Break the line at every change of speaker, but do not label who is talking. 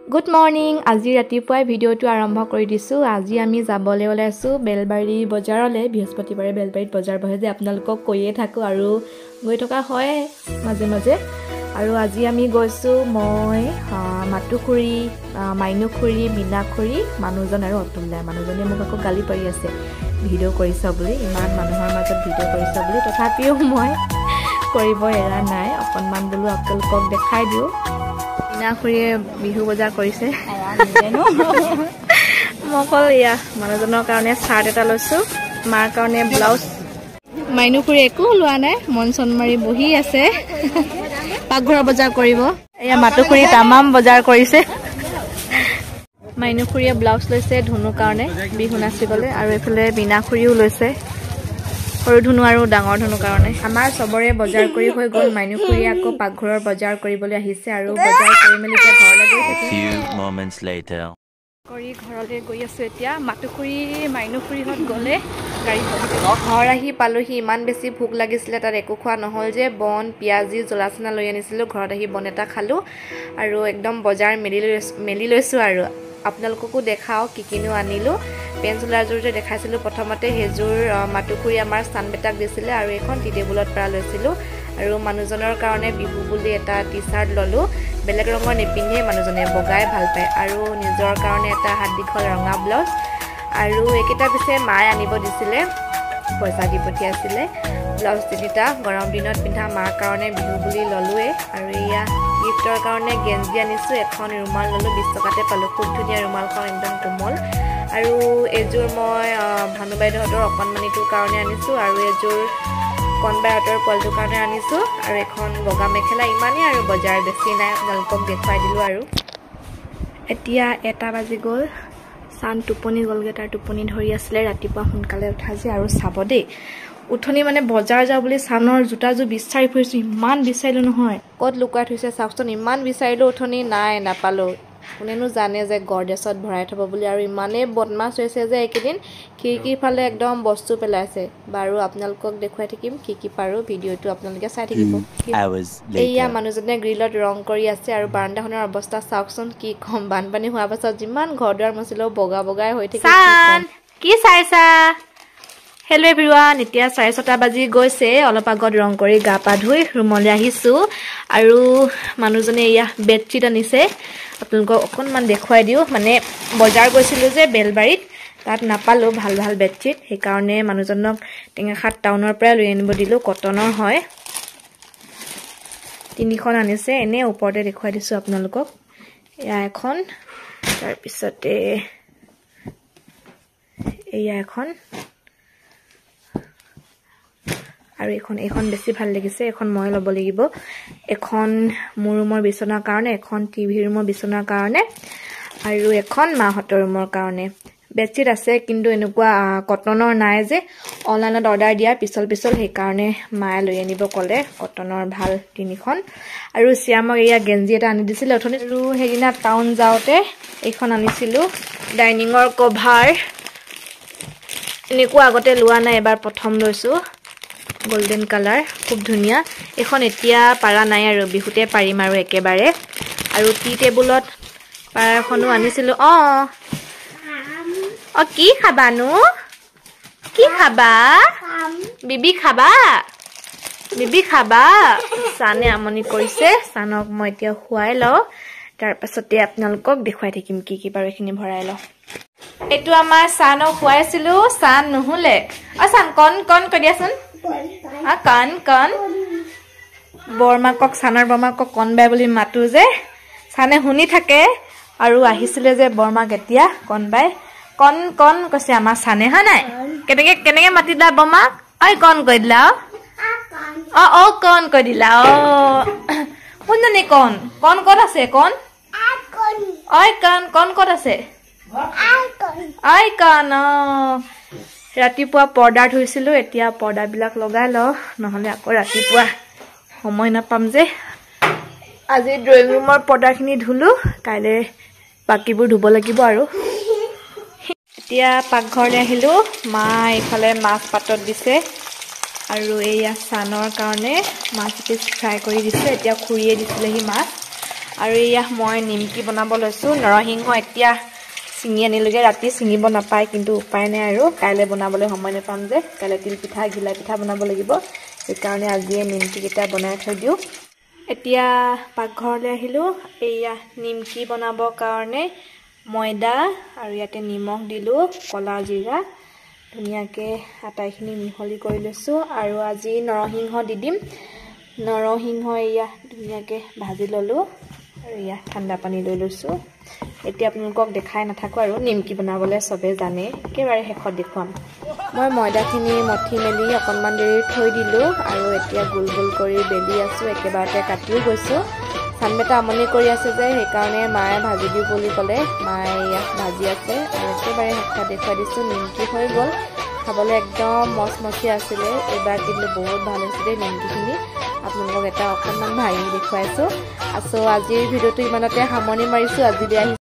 Good morning. আজি ৰাতিপুৱাই ভিডিঅ'টো আৰম্ভ কৰি দিছো। আজি আমি যাবলৈ ওলাইছো বেলবাৰী বজাৰলৈ। বৃহস্পতিবাৰে বেলবাৰীত বজাৰ বহে যে আপোনালোকক কৈয়ে থাকো আৰু গৈ থকা হয় মাজে মাজে। আৰু আজি আমি গৈছো মই মাতুখুৰী, মাইনুখুৰী, মিনাখুৰী, মানুহজন আৰু অতুলদা। মানুহজনে মোক আকৌ গালি পাৰি আছে ভিডিঅ' কৰিছ বুলি, ইমান মানুহৰ মাজত ভিডিঅ' কৰিছ বুলি। তথাপিও মই কৰিব এৰা নাই, অকণমান বোলো আপোনালোকক দেখাই দিওঁ। মিনাখুৰীয়ে বিহু বজাৰ কৰিছে। মই কল এয়া মানুহজনৰ কাৰণে চাৰ্ট এটা লৈছো, মাৰ কাৰণে ব্লাউজ। মাইনুখুৰী একো লোৱা নাই, মন চন মাৰি বহি আছে। পাকঘৰৰ বজাৰ কৰিব। এয়া মাতুখুৰী তামাম বজাৰ কৰিছে। মাইনুখুৰীয়ে ব্লাউজ লৈছে ধুনুৰ কাৰণে বিহু নাচিবলৈ, আৰু এইফালে মিনাখুৰীও লৈছে সৰু ধুনু আৰু ডাঙৰ ধুনুৰ কাৰণে। আমাৰ চবৰে বজাৰ কৰি হৈ গ'ল। মাইনুখুৰীয়ে আকৌ পাকঘৰৰ বজাৰ কৰিবলৈ আহিছে আৰু বজাৰ কৰি মেলি এতিয়া ঘৰলৈ গৈ থাকে। ঘৰলৈ গৈ আছো এতিয়া। মাতুখুৰী মাইনুখুৰীহঁত গ'লে গাড়ী ঘৰ আহি পালোহি। ইমান বেছি ভোক লাগিছিলে, তাত একো খোৱা নহ'ল যে বন পিঁয়াজি জ্বলা চলা লৈ আনিছিলোঁ। ঘৰত আহি বন এটা খালোঁ আৰু একদম বজাৰ মেলি লৈছোঁ আৰু আপোনালোককো দেখাওঁ কি কিনো আনিলোঁ। পেণ্ট চোলাযোৰ যে দেখাইছিলোঁ প্ৰথমতে, সেইযোৰ মাতুখুৰী আমাৰ স্থানবেটাক দিছিলে আৰু এখন টি টেবুলত পৰা লৈছিলোঁ। আৰু মানুহজনৰ কাৰণে বিহু বুলি এটা টি চাৰ্ট ল'লোঁ। বেলেগ ৰঙৰ নিপিন্ধে মানুহজনে, বগাই ভাল পায়। আৰু নিজৰ কাৰণে এটা হাত দীঘল ৰঙা ব্লাউজ। আৰু এইকেইটা পিছে মায়ে আনিব দিছিলে, পইচা দি পঠিয়াইছিলে। ব্লাউজ তিনিটা গৰম দিনত পিন্ধা মাৰ কাৰণে বিহু বুলি ল'লোৱে। আৰু এয়া গিফ্টৰ কাৰণে গেঞ্জি আনিছোঁ, এখন ৰুমাল ল'লোঁ, 20 টকাতে পালোঁ। খুব ধুনীয়া ৰুমালখন, একদম কোমল। আৰু এযোৰ মই ভানু বাইদেউহঁতৰ অকণমানিটোৰ কাৰণে আনিছোঁ, আৰু এযোৰ কণবাইহঁতৰ পোৱালিটোৰ কাৰণে আনিছোঁ, আৰু এখন বগা মেখেলা। ইমানেই আৰু বজাৰ, বেছি নাই, আপোনালোকক দেখুৱাই দিলোঁ। আৰু এতিয়া 1টা বাজি গ'ল। চান টোপনি গ'লগৈ, তাৰ টোপনি ধৰি আছিলে। ৰাতিপুৱা সোনকালে উঠা যে। আৰু চাব দেই, উঠনি মানে বজাৰ যাওঁ বুলি চানৰ জোতাযোৰ বিচাৰি ফুৰিছোঁ, ইমান বিচাৰিলোঁ নহয়, ক'ত লুকুৱাই থৈছে চাওকচোন। ইমান বিচাৰিলোঁ উঠনি, নাই নাপালোঁ। কোনেনো জানে যে গৰ্ডেছত ভৰাই থ'ব বুলি। আৰু ইমানেই বদমাছ হৈছে যে এইকেইদিন, খিৰিকীৰ ফালে একদম বস্তু পেলাইছে। বাৰু আপোনালোকক দেখুৱাই থাকিম কি কি পাৰোঁ, ভিডিঅ'টো আপোনালোকে চাই থাকিব। এয়া মানুহজনে গ্ৰিলত ৰং কৰি আছে। আৰু বাৰাণ্ডাখনৰ অৱস্থা চাওকচোন, কি ক'ম। বানপানী হোৱাৰ পাছত যিমান ঘৰ দুৱাৰ মচিলেও বগা বগাই হৈ থাকে। কি চাইছা? হেল্ল' এভৰিৱান, এতিয়া 6:30 বাজি গৈছে। অলপ আগত ৰং কৰি গা পা ধুই ৰুমলৈ আহিছোঁ। আৰু মানুহজনে এয়া বেডশ্বীট আনিছে, আপোনালোকক অকণমান দেখুৱাই দিওঁ। মানে বজাৰ গৈছিলোঁ যে বেলবাৰীত, তাত নাপালোঁ ভাল ভাল বেডশ্বীট, সেইকাৰণে মানুহজনক টেঙাখাত টাউনৰ পৰাই লৈ আনিব দিলোঁ। কটনৰ হয়, 3খন আনিছে। এনেই ওপৰতে দেখুৱাই দিছোঁ আপোনালোকক। এয়া এখন, তাৰপিছতে এয়া এখন, আৰু এইখন বেছি ভাল লাগিছে, এইখন মই ল'ব লাগিব। এখন মোৰ ৰুমৰ বিচনাৰ কাৰণে, এখন টিভি ৰুমৰ বিচনাৰ কাৰণে, আৰু এখন মাহঁতৰ ৰুমৰ কাৰণে। বেডশ্বীট আছে, কিন্তু এনেকুৱা কটনৰ নাই যে, অনলাইনত অৰ্ডাৰ দিয়া পিছল, সেইকাৰণে মায়ে লৈ আনিব ক'লে। কটনৰ ভাল 3খন। আৰু শ্যামক এয়া গেঞ্জি এটা আনি দিছিলে অথনি। আৰু সেইদিনা টাউন যাওঁতে এইখন আনিছিলোঁ, ডাইনিঙৰ কভাৰ। এনেকুৱা আগতে লোৱা নাই, এবাৰ প্ৰথম লৈছোঁ। গোল্ডেন কালাৰ, খুব ধুনীয়া। এইখন এতিয়া পাৰা নাই, আৰু বিহুতে পাৰিম আৰু একেবাৰে। আৰু টি টেবুলত পাৰা এখনো আনিছিলোঁ। কি খাবানো? কি খাবা? বিবি খাবা? বিবি খাবা? চানে আমনি কৰিছে, চানক মই এতিয়া শুৱাই লওঁ, তাৰপাছতে আপোনালোকক দেখুৱাই থাকিম কি কি বাৰু। এইখিনি ভৰাই লওঁ। এইটো আমাৰ চানক শুৱাইছিলোঁ, চান নুশুলে। চান কণ কৈ দিয়াচোন। কণ বৰমাকক, চানৰ বৰমাকক কণবাই বুলি মাতো যে, চানে শুনি থাকে। আৰু আহিছিলে যে বৰমাক এতিয়া কণবাই কণ কৈছে আমাৰ চানে, হয় নাই? কেনেকে মাতিলা বৰমাক? কণ কৈ দিলা। কণ কৈ দিলা। শুননি কণ ক'ত আছে? কণ কণ ক'ত আছে? কণ। ৰাতিপুৱা পৰ্দা ধুইছিলোঁ, এতিয়া পৰ্দাবিলাক লগাই লওঁ, নহ'লে আকৌ ৰাতিপুৱা সময় নাপাম যে। আজি ড্ৰয়িং ৰুমৰ পৰ্দাখিনি ধুলোঁ, কাইলৈ বাকীবোৰ ধুব লাগিব। আৰু এতিয়া পাকঘৰলৈ আহিলোঁ। মা এইফালে মাছ পাতত দিছে, আৰু এইয়া চানৰ কাৰণে মাছ পিচ ফ্ৰাই কৰি দিছে। এতিয়া খুৰীয়ে দিছিলেহি মাছ, আৰু এয়া মই নিমকি বনাব লৈছোঁ নৰসিংহ এতিয়া চিঙি আনিলোগে ৰাতি চিঙিব নাপায় কিন্তু উপায় নাই আৰু কাইলৈ বনাবলৈ সময় নাপাম যে কাইলৈ তিল পিঠা ঘিলা পিঠা বনাব লাগিব সেইকাৰণে আজিয়ে নিমকি কেইটা বনাই থৈ দিওঁ এতিয়া পাকঘৰলৈ আহিলোঁ এয়া নিমকি বনাবৰ কাৰণে ময়দা আৰু ইয়াতে নিমখ দিলোঁ কলা জিৰা ধুনীয়াকৈ আটাইখিনি মিহলি কৰি লৈছোঁ আৰু আজি নৰসিংহ দি দিম নৰসিংহ এয়া ধুনীয়াকৈ ভাজি ল'লোঁ আৰু এয়া ঠাণ্ডা পানী লৈ লৈছোঁ এতিয়া আপোনালোকক দেখাই নাথাকোঁ আৰু নিমকি বনাবলৈ চবেই জানে একেবাৰে শেষত দেখুৱাম মই ময়দাখিনি মঠি মেলি অকণমান দেৰি থৈ দিলোঁ আৰু এতিয়া গোল গোল কৰি বেলি আছোঁ একেবাৰতে কাটিও গৈছোঁ চানবেটা আমনি কৰি আছে যে সেইকাৰণে মায়ে ভাজি দিওঁ বুলি ক'লে মায়ে ইয়াত ভাজি আছে আৰু একেবাৰে শেষত দেখুৱাই দিছোঁ নিমকি হৈ গ'ল খাবলৈ একদম মচমচীয়া আছিলে এইবাৰ কিন্তু বহুত ভাল হৈছিলে নিমকিখিনি আপোনালোকক এটা অকণমান ভাঙি দেখুৱাইছোঁ আজিৰ ভিডিঅ'টো ইমানতে সামৰণি মাৰিছোঁ আজিলৈ